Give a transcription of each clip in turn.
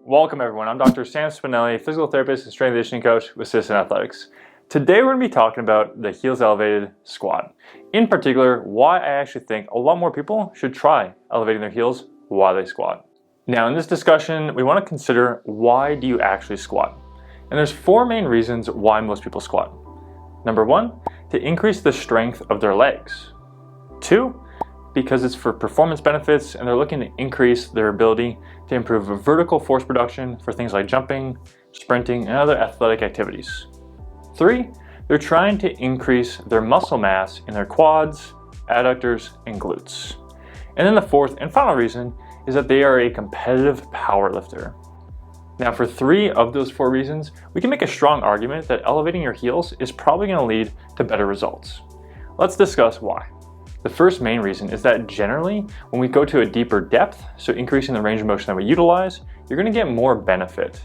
Welcome everyone, I'm Dr. Sam Spinelli, physical therapist and strength and conditioning coach with Citizen Athletics. Today we're going to be talking about the heels elevated squat. In particular, why I actually think a lot more people should try elevating their heels while they squat. Now in this discussion, we want to consider why do you actually squat? And there's four main reasons why most people squat. Number one, to increase the strength of their legs. Two, because it's for performance benefits and they're looking to increase their ability to improve vertical force production for things like jumping, sprinting, and other athletic activities. Three, they're trying to increase their muscle mass in their quads, adductors, and glutes. And then the fourth and final reason is that they are a competitive power lifter. Now for three of those four reasons, we can make a strong argument that elevating your heels is probably going to lead to better results. Let's discuss why. The first main reason is that generally, when we go to a deeper depth, so increasing the range of motion that we utilize, you're going to get more benefit.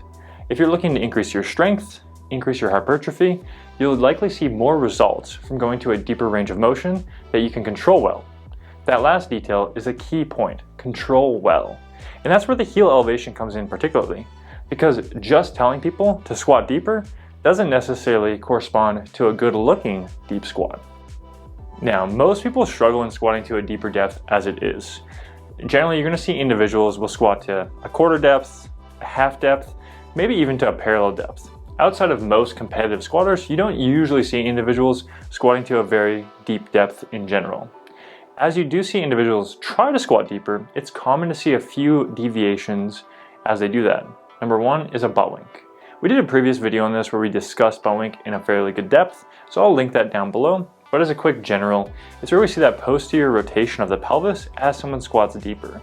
If you're looking to increase your strength, increase your hypertrophy, you'll likely see more results from going to a deeper range of motion that you can control well. That last detail is a key point, control well. And that's where the heel elevation comes in particularly, because just telling people to squat deeper doesn't necessarily correspond to a good looking deep squat. Now, most people struggle in squatting to a deeper depth as it is. Generally, you're going to see individuals will squat to a quarter depth, a half depth, maybe even to a parallel depth. Outside of most competitive squatters, you don't usually see individuals squatting to a very deep depth in general. As you do see individuals try to squat deeper, it's common to see a few deviations as they do that. Number one is a butt wink. We did a previous video on this where we discussed butt wink in a fairly good depth, so I'll link that down below. But as a quick general, it's where we see that posterior rotation of the pelvis as someone squats deeper.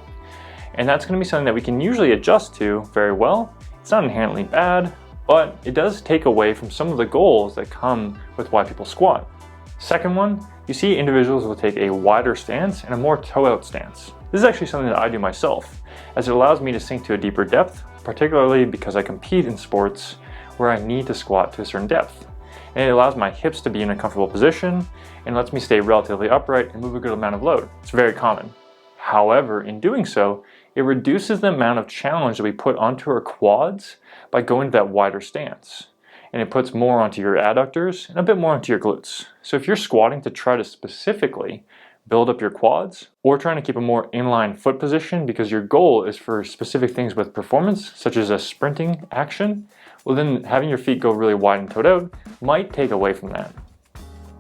And that's going to be something that we can usually adjust to very well. It's not inherently bad, but it does take away from some of the goals that come with why people squat. Second one, you see individuals will take a wider stance and a more toe-out stance. This is actually something that I do myself, as it allows me to sink to a deeper depth, particularly because I compete in sports where I need to squat to a certain depth. And it allows my hips to be in a comfortable position and lets me stay relatively upright and move a good amount of load. It's very common. However, in doing so, it reduces the amount of challenge that we put onto our quads by going to that wider stance. And it puts more onto your adductors and a bit more onto your glutes. So if you're squatting to try to specifically build up your quads or trying to keep a more inline foot position because your goal is for specific things with performance, such as a sprinting action, well then having your feet go really wide and toed out might take away from that.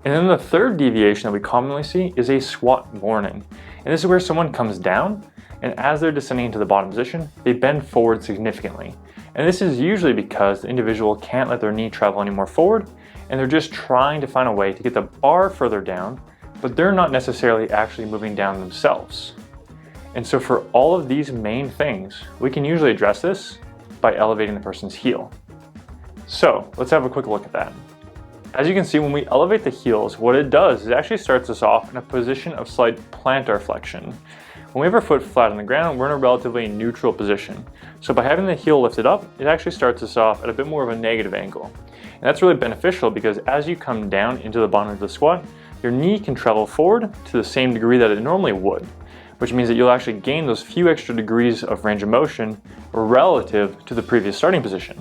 And then the third deviation that we commonly see is a squat morning. And this is where someone comes down and as they're descending into the bottom position, they bend forward significantly. And this is usually because the individual can't let their knee travel any more forward and they're just trying to find a way to get the bar further down, but they're not necessarily actually moving down themselves. And so for all of these main things, we can usually address this by elevating the person's heel. So let's have a quick look at that. As you can see, when we elevate the heels, what it does is it actually starts us off in a position of slight plantar flexion. When we have our foot flat on the ground, we're in a relatively neutral position. So by having the heel lifted up, it actually starts us off at a bit more of a negative angle. And that's really beneficial because as you come down into the bottom of the squat, your knee can travel forward to the same degree that it normally would, which means that you'll actually gain those few extra degrees of range of motion relative to the previous starting position.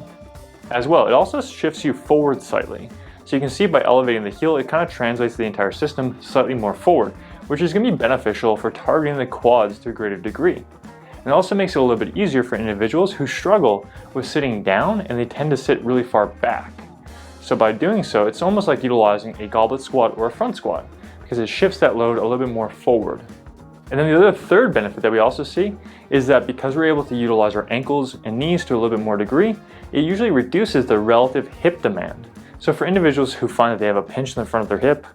As well, it also shifts you forward slightly. So you can see by elevating the heel, it kind of translates the entire system slightly more forward, which is going to be beneficial for targeting the quads to a greater degree. And it also makes it a little bit easier for individuals who struggle with sitting down and they tend to sit really far back. So by doing so, it's almost like utilizing a goblet squat or a front squat because it shifts that load a little bit more forward. And then the other third benefit that we also see is that because we're able to utilize our ankles and knees to a little bit more degree, it usually reduces the relative hip demand. So for individuals who find that they have a pinch in the front of their hip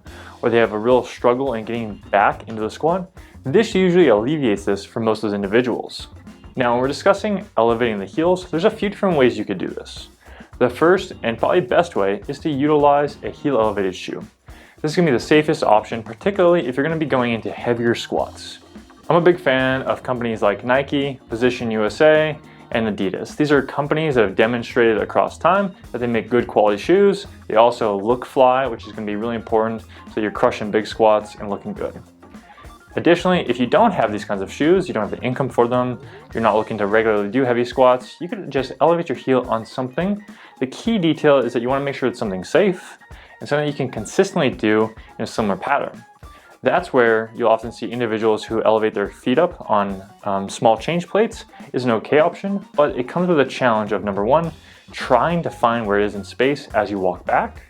or they have a real struggle in getting back into the squat, this usually alleviates this for most of those individuals. Now when we're discussing elevating the heels, there's a few different ways you could do this. The first and probably best way is to utilize a heel elevated shoe. This is going to be the safest option, particularly if you're going to be going into heavier squats. I'm a big fan of companies like Nike, Position USA, and Adidas. These are companies that have demonstrated across time that they make good quality shoes. They also look fly, which is going to be really important so you're crushing big squats and looking good. Additionally, if you don't have these kinds of shoes, you don't have the income for them, you're not looking to regularly do heavy squats, you could just elevate your heel on something. The key detail is that you want to make sure it's something safe and something you can consistently do in a similar pattern. That's where you'll often see individuals who elevate their feet up on small change plates is an okay option, but it comes with a challenge of number one, trying to find where it is in space as you walk back.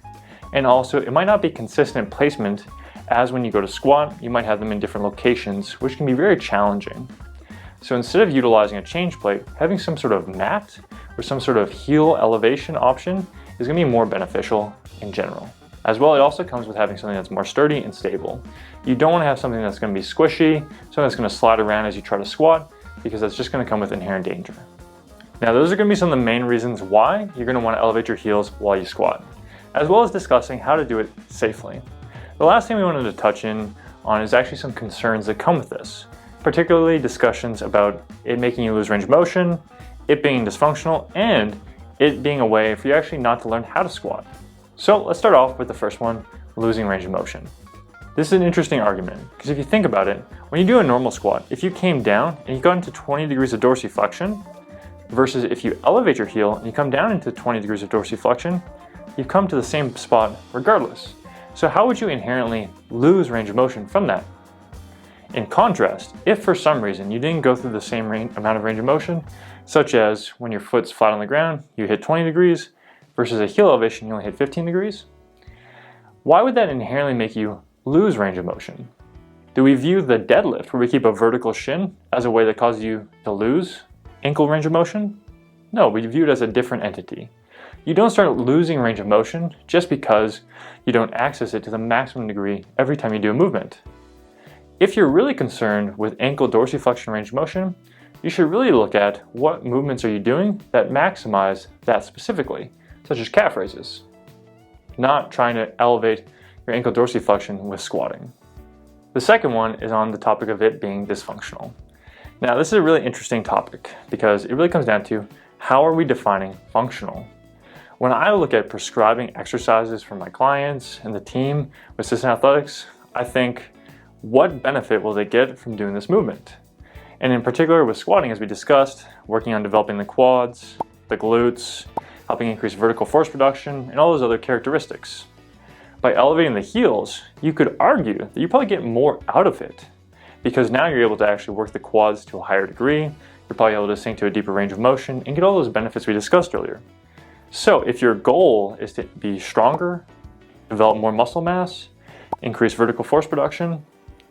And also it might not be consistent placement, as when you go to squat, you might have them in different locations, which can be very challenging. So instead of utilizing a change plate, having some sort of mat or some sort of heel elevation option is going to be more beneficial in general. As well, it also comes with having something that's more sturdy and stable. You don't want to have something that's going to be squishy, something that's going to slide around as you try to squat, because that's just going to come with inherent danger. Now, those are going to be some of the main reasons why you're going to want to elevate your heels while you squat, as well as discussing how to do it safely. The last thing we wanted to touch in on is actually some concerns that come with this, particularly discussions about it making you lose range of motion, it being dysfunctional, and it being a way for you actually not to learn how to squat. So let's start off with the first one, losing range of motion. This is an interesting argument, because if you think about it, when you do a normal squat, if you came down and you got into 20 degrees of dorsiflexion, versus if you elevate your heel and you come down into 20 degrees of dorsiflexion, you've come to the same spot regardless. So how would you inherently lose range of motion from that? In contrast, if for some reason you didn't go through the same amount of range of motion, such as when your foot's flat on the ground, you hit 20 degrees, versus a heel elevation, you only hit 15 degrees, why would that inherently make you lose range of motion? Do we view the deadlift, where we keep a vertical shin, as a way that causes you to lose ankle range of motion? No, we view it as a different entity. You don't start losing range of motion just because you don't access it to the maximum degree every time you do a movement. If you're really concerned with ankle dorsiflexion range of motion, you should really look at what movements are you doing that maximize that specifically, such as calf raises, not trying to elevate your ankle dorsiflexion with squatting. The second one is on the topic of it being dysfunctional. Now, this is a really interesting topic because it really comes down to how are we defining functional? When I look at prescribing exercises for my clients and the team with System Athletics, I think, what benefit will they get from doing this movement? And in particular with squatting, as we discussed, working on developing the quads, the glutes, helping increase vertical force production, and all those other characteristics. By elevating the heels, you could argue that you probably get more out of it, because now you're able to actually work the quads to a higher degree, you're probably able to sink to a deeper range of motion, and get all those benefits we discussed earlier. So if your goal is to be stronger, develop more muscle mass, increase vertical force production,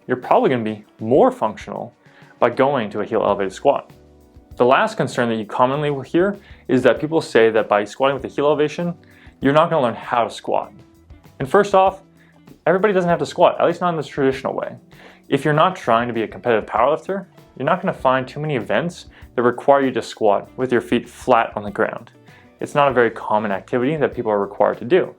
you're probably going to be more functional by going to a heel elevated squat. The last concern that you commonly will hear is that people say that by squatting with a heel elevation, you're not going to learn how to squat. And first off, everybody doesn't have to squat, at least not in the traditional way. If you're not trying to be a competitive powerlifter, you're not going to find too many events that require you to squat with your feet flat on the ground. It's not a very common activity that people are required to do.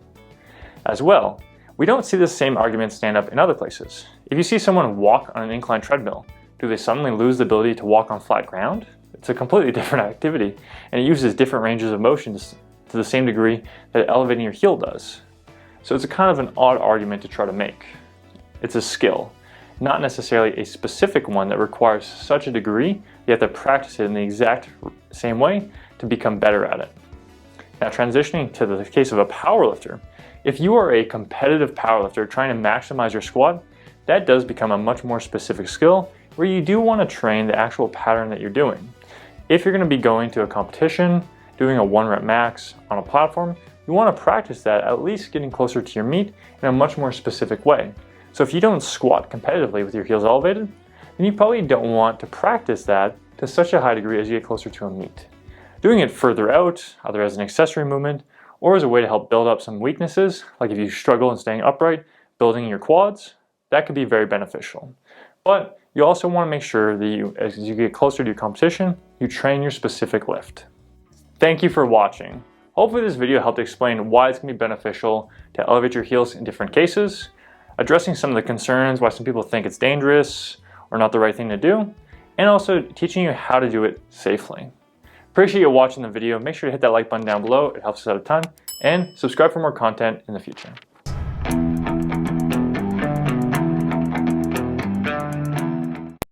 As well, we don't see the same argument stand up in other places. If you see someone walk on an inclined treadmill, do they suddenly lose the ability to walk on flat ground? It's a completely different activity, and it uses different ranges of motion to the same degree that elevating your heel does. So it's a kind of an odd argument to try to make. It's a skill, not necessarily a specific one that requires such a degree you have to practice it in the exact same way to become better at it. Now, transitioning to the case of a powerlifter, if you are a competitive powerlifter trying to maximize your squat, that does become a much more specific skill where you do want to train the actual pattern that you're doing. If you're going to be going to a competition, doing a 1-rep max on a platform, you want to practice that at least getting closer to your meet in a much more specific way. So if you don't squat competitively with your heels elevated, then you probably don't want to practice that to such a high degree as you get closer to a meet. Doing it further out, either as an accessory movement or as a way to help build up some weaknesses, like if you struggle in staying upright, building your quads, that could be very beneficial. But you also want to make sure that as you get closer to your competition, you train your specific lift. Thank you for watching. Hopefully this video helped explain why it's going to be beneficial to elevate your heels in different cases, addressing some of the concerns why some people think it's dangerous or not the right thing to do, and also teaching you how to do it safely. Appreciate you watching the video. Make sure to hit that like button down below. It helps us out a ton. And subscribe for more content in the future.